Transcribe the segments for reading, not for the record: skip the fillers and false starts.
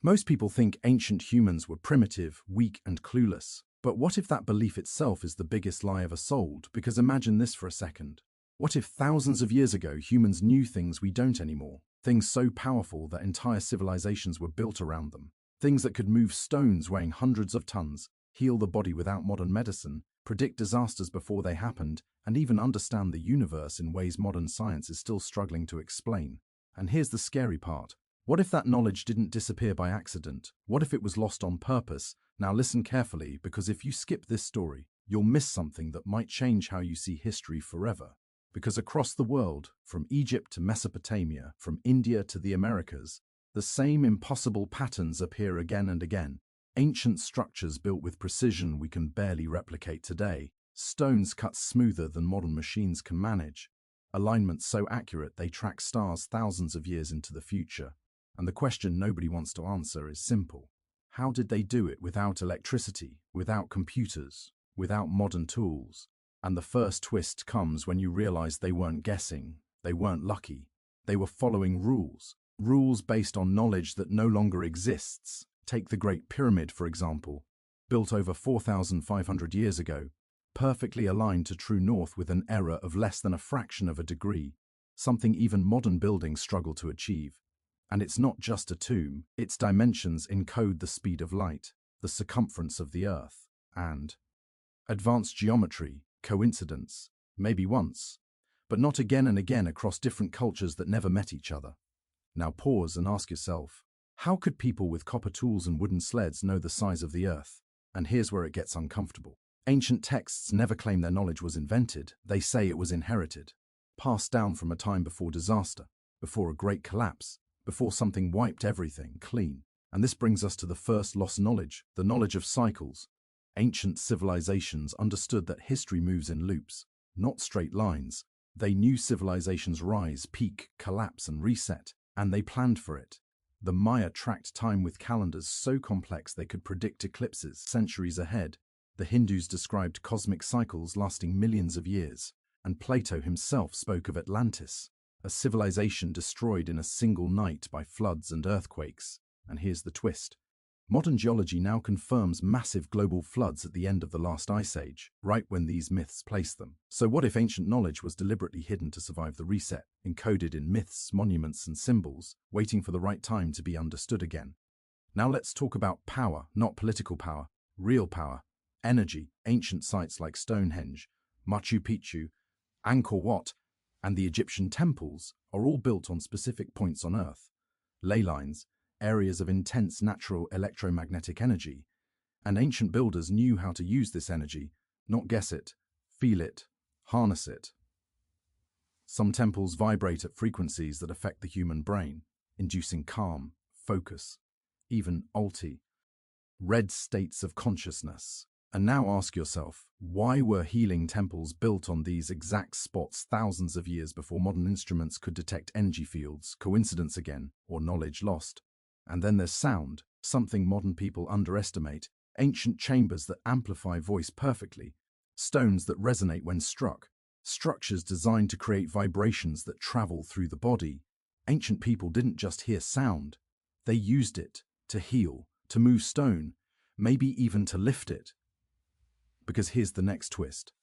Most people think ancient humans were primitive, weak, and clueless. But what if that belief itself is the biggest lie ever sold? Because imagine this for a second. What if thousands of years ago humans knew things we don't anymore? Things so powerful that entire civilizations were built around them. Things that could move stones weighing hundreds of tons, heal the body without modern medicine, predict disasters before they happened, and even understand the universe in ways modern science is still struggling to explain. And here's the scary part. What if that knowledge didn't disappear by accident? What if it was lost on purpose? Now listen carefully, because if you skip this story, you'll miss something that might change how you see history forever. Because across the world, from Egypt to Mesopotamia, from India to the Americas, the same impossible patterns appear again and again. Ancient structures built with precision we can barely replicate today. Stones cut smoother than modern machines can manage. Alignments so accurate they track stars thousands of years into the future. And the question nobody wants to answer is simple. How did they do it without electricity, without computers, without modern tools? And the first twist comes when you realize they weren't guessing, they weren't lucky. They were following rules. Rules based on knowledge that no longer exists. Take the Great Pyramid, for example, built over 4,500 years ago, perfectly aligned to true north with an error of less than a fraction of a degree, something even modern buildings struggle to achieve. And it's not just a tomb, its dimensions encode the speed of light, the circumference of the Earth, and advanced geometry. Coincidence? Maybe once, but not again and again across different cultures that never met each other. Now pause and ask yourself, how could people with copper tools and wooden sleds know the size of the Earth? And here's where it gets uncomfortable. Ancient texts never claim their knowledge was invented, they say it was inherited, passed down from a time before disaster, before a great collapse, before something wiped everything clean. And this brings us to the first lost knowledge, the knowledge of cycles. Ancient civilizations understood that history moves in loops, not straight lines. They knew civilizations rise, peak, collapse, and reset, and they planned for it. The Maya tracked time with calendars so complex they could predict eclipses centuries ahead. The Hindus described cosmic cycles lasting millions of years, and Plato himself spoke of Atlantis, a civilization destroyed in a single night by floods and earthquakes. And here's the twist. Modern geology now confirms massive global floods at the end of the last ice age, right when these myths placed them. So what if ancient knowledge was deliberately hidden to survive the reset, encoded in myths, monuments, and symbols, waiting for the right time to be understood again? Now let's talk about power, not political power, real power, energy. Ancient sites like Stonehenge, Machu Picchu, Angkor Wat, and the Egyptian temples are all built on specific points on Earth. Ley lines, areas of intense natural electromagnetic energy, and ancient builders knew how to use this energy, not guess it, feel it, harness it. Some temples vibrate at frequencies that affect the human brain, inducing calm, focus, even red states of consciousness. And now ask yourself, why were healing temples built on these exact spots thousands of years before modern instruments could detect energy fields? Coincidence again, or knowledge lost? And then there's sound, something modern people underestimate. Ancient chambers that amplify voice perfectly, stones that resonate when struck, structures designed to create vibrations that travel through the body. Ancient people didn't just hear sound, they used it to heal, to move stone, maybe even to lift it. Because here's the next twist.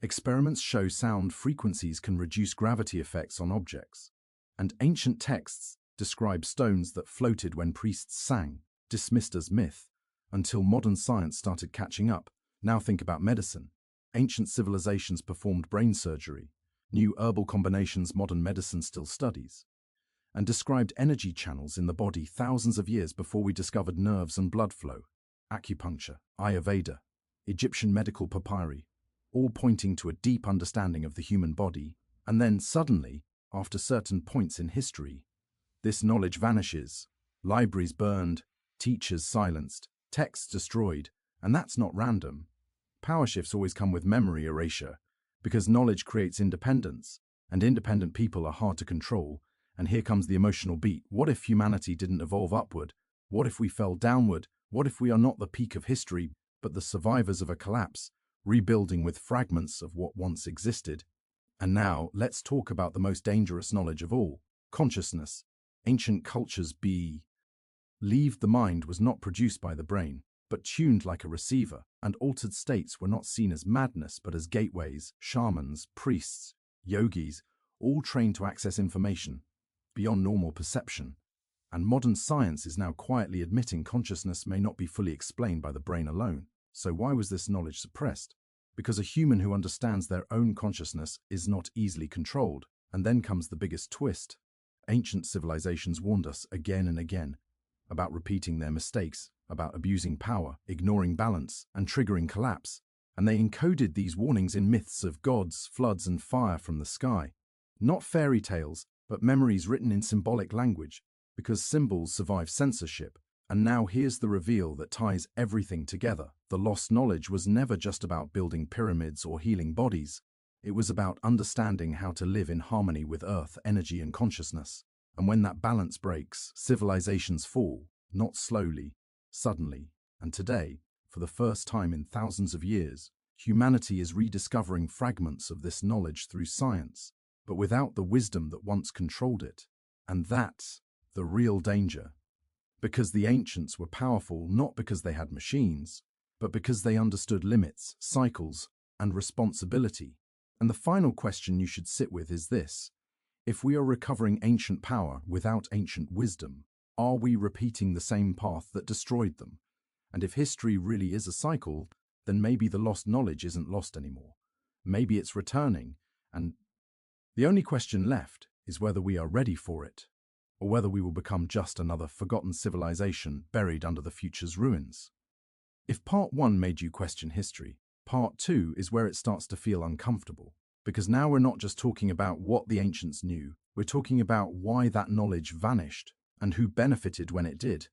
Experiments show sound frequencies can reduce gravity effects on objects, and ancient texts describe stones that floated when priests sang, dismissed as myth, until modern science started catching up. Now think about medicine. Ancient civilizations performed brain surgery, new herbal combinations modern medicine still studies, and described energy channels in the body thousands of years before we discovered nerves and blood flow. Acupuncture, Ayurveda, Egyptian medical papyri, all pointing to a deep understanding of the human body. And then suddenly, after certain points in history, this knowledge vanishes. Libraries burned, teachers silenced, texts destroyed, and that's not random. Power shifts always come with memory erasure, because knowledge creates independence, and independent people are hard to control. And here comes the emotional beat. What if humanity didn't evolve upward? What if we fell downward? What if we are not the peak of history, but the survivors of a collapse, rebuilding with fragments of what once existed? And now, let's talk about the most dangerous knowledge of all, consciousness. Ancient cultures Leave the mind was not produced by the brain, but tuned like a receiver, and altered states were not seen as madness but as gateways. Shamans, priests, yogis, all trained to access information beyond normal perception. And modern science is now quietly admitting consciousness may not be fully explained by the brain alone. So why was this knowledge suppressed? Because a human who understands their own consciousness is not easily controlled. And then comes the biggest twist. Ancient civilizations warned us again and again about repeating their mistakes, about abusing power, ignoring balance, and triggering collapse. And they encoded these warnings in myths of gods, floods, and fire from the sky. Not fairy tales, but memories written in symbolic language, because symbols survive censorship. And now here's the reveal that ties everything together. The lost knowledge was never just about building pyramids or healing bodies. It was about understanding how to live in harmony with earth, energy, and consciousness. And when that balance breaks, civilizations fall, not slowly, suddenly. And today, for the first time in thousands of years, humanity is rediscovering fragments of this knowledge through science, but without the wisdom that once controlled it. And that's the real danger. Because the ancients were powerful not because they had machines, but because they understood limits, cycles, and responsibility. And the final question you should sit with is this. If we are recovering ancient power without ancient wisdom, are we repeating the same path that destroyed them? And if history really is a cycle, then maybe the lost knowledge isn't lost anymore. Maybe it's returning, and the only question left is whether we are ready for it, or whether we will become just another forgotten civilization buried under the future's ruins. If part 1 made you question history, part 2 is where it starts to feel uncomfortable, because now we're not just talking about what the ancients knew, we're talking about why that knowledge vanished and who benefited when it did.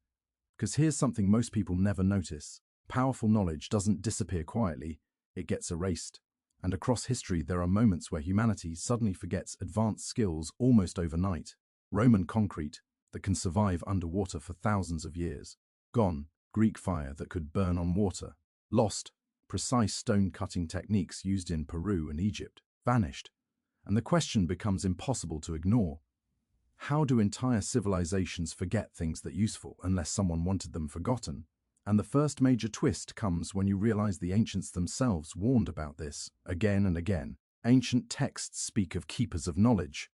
Because here's something most people never notice. Powerful knowledge doesn't disappear quietly, it gets erased. And across history there are moments where humanity suddenly forgets advanced skills almost overnight. Roman concrete that can survive underwater for thousands of years. Gone. Greek fire that could burn on water. Lost. Precise stone-cutting techniques used in Peru and Egypt. Vanished. And the question becomes impossible to ignore. How do entire civilizations forget things that are useful unless someone wanted them forgotten? And the first major twist comes when you realize the ancients themselves warned about this again and again. Ancient texts speak of keepers of knowledge.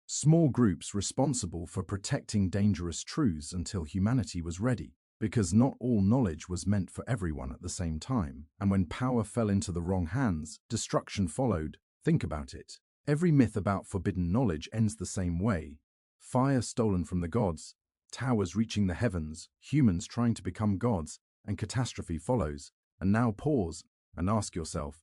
Small groups responsible for protecting dangerous truths until humanity was ready. Because not all knowledge was meant for everyone at the same time. And when power fell into the wrong hands, destruction followed. Think about it. Every myth about forbidden knowledge ends the same way. Fire stolen from the gods, towers reaching the heavens, humans trying to become gods, and catastrophe follows. And now pause and ask yourself,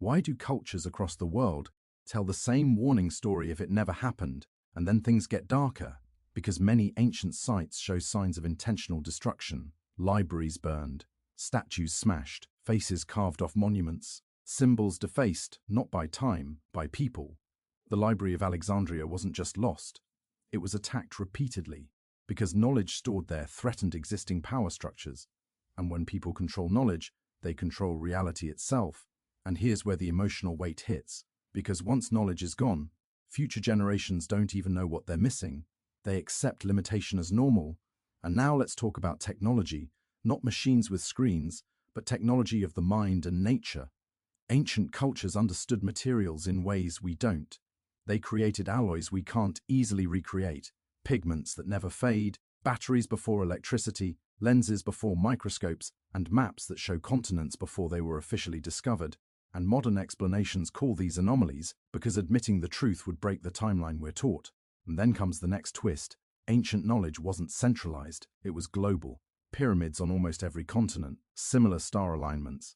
why do cultures across the world tell the same warning story if it never happened, and then things get darker? Because many ancient sites show signs of intentional destruction. Libraries burned, statues smashed, faces carved off monuments, symbols defaced, not by time, by people. The Library of Alexandria wasn't just lost. It was attacked repeatedly, because knowledge stored there threatened existing power structures. And when people control knowledge, they control reality itself. And here's where the emotional weight hits. Because once knowledge is gone, future generations don't even know what they're missing. They accept limitation as normal. And now let's talk about technology, not machines with screens, but technology of the mind and nature. Ancient cultures understood materials in ways we don't. They created alloys we can't easily recreate, pigments that never fade, batteries before electricity, lenses before microscopes, and maps that show continents before they were officially discovered. And modern explanations call these anomalies because admitting the truth would break the timeline we're taught. And then comes the next twist. Ancient knowledge wasn't centralized, it was global. Pyramids on almost every continent, similar star alignments.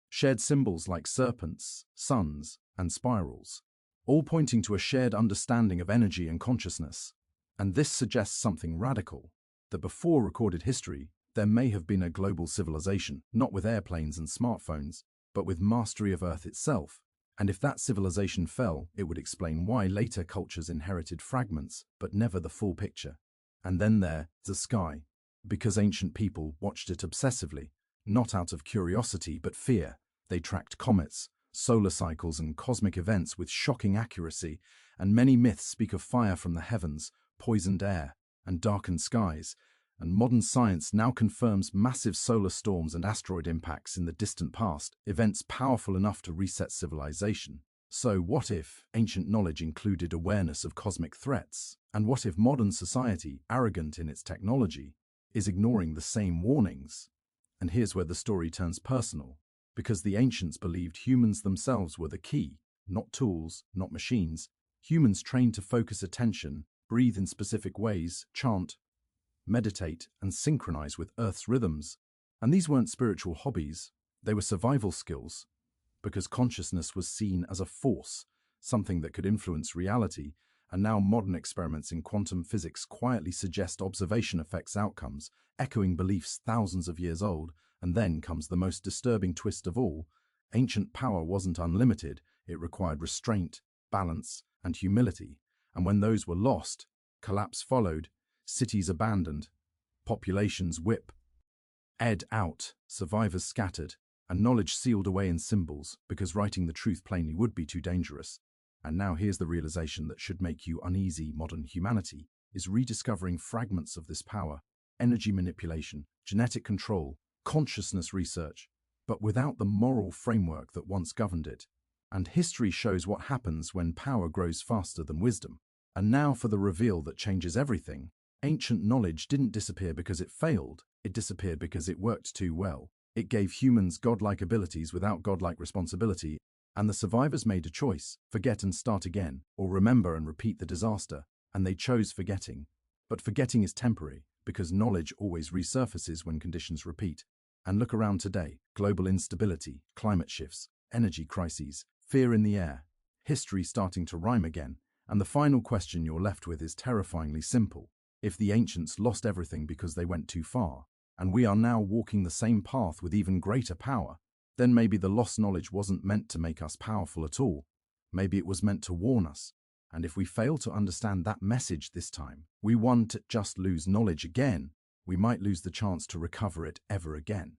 Shared symbols like serpents, suns, and spirals, all pointing to a shared understanding of energy and consciousness. And this suggests something radical, that before recorded history, there may have been a global civilization, not with airplanes and smartphones, but with mastery of Earth itself. And if that civilization fell, it would explain why later cultures inherited fragments, but never the full picture. And then there's the sky, because ancient people watched it obsessively, not out of curiosity but fear. They tracked comets, solar cycles, and cosmic events with shocking accuracy, and many myths speak of fire from the heavens, poisoned air, and darkened skies. and modern science now confirms massive solar storms and asteroid impacts in the distant past, events powerful enough to reset civilization. So what if ancient knowledge included awareness of cosmic threats? And what if modern society, arrogant in its technology, is ignoring the same warnings? And here's where the story turns personal, because the ancients believed humans themselves were the key, not tools, not machines. Humans trained to focus attention, breathe in specific ways, chant, meditate, and synchronize with Earth's rhythms. And these weren't spiritual hobbies, they were survival skills, because consciousness was seen as a force, something that could influence reality. And now modern experiments in quantum physics quietly suggest observation affects outcomes, echoing beliefs thousands of years old. And then comes the most disturbing twist of all. Ancient power wasn't unlimited, it required restraint, balance, and humility. And when those were lost, collapse followed, cities abandoned, populations out, survivors scattered, and knowledge sealed away in symbols, because writing the truth plainly would be too dangerous. And now here's the realization that should make you uneasy. Modern humanity is rediscovering fragments of this power: energy manipulation, genetic control, consciousness research, but without the moral framework that once governed it. And history shows what happens when power grows faster than wisdom. And now for the reveal that changes everything. Ancient knowledge didn't disappear because it failed, it disappeared because it worked too well. It gave humans godlike abilities without godlike responsibility, and the survivors made a choice: forget and start again, or remember and repeat the disaster. And they chose forgetting. But forgetting is temporary, because knowledge always resurfaces when conditions repeat. And look around today: global instability, climate shifts, energy crises, fear in the air, history starting to rhyme again. And the final question you're left with is terrifyingly simple. If the ancients lost everything because they went too far, and we are now walking the same path with even greater power, then maybe the lost knowledge wasn't meant to make us powerful at all. Maybe it was meant to warn us. And if we fail to understand that message this time, we won't just lose knowledge again, we might lose the chance to recover it ever again.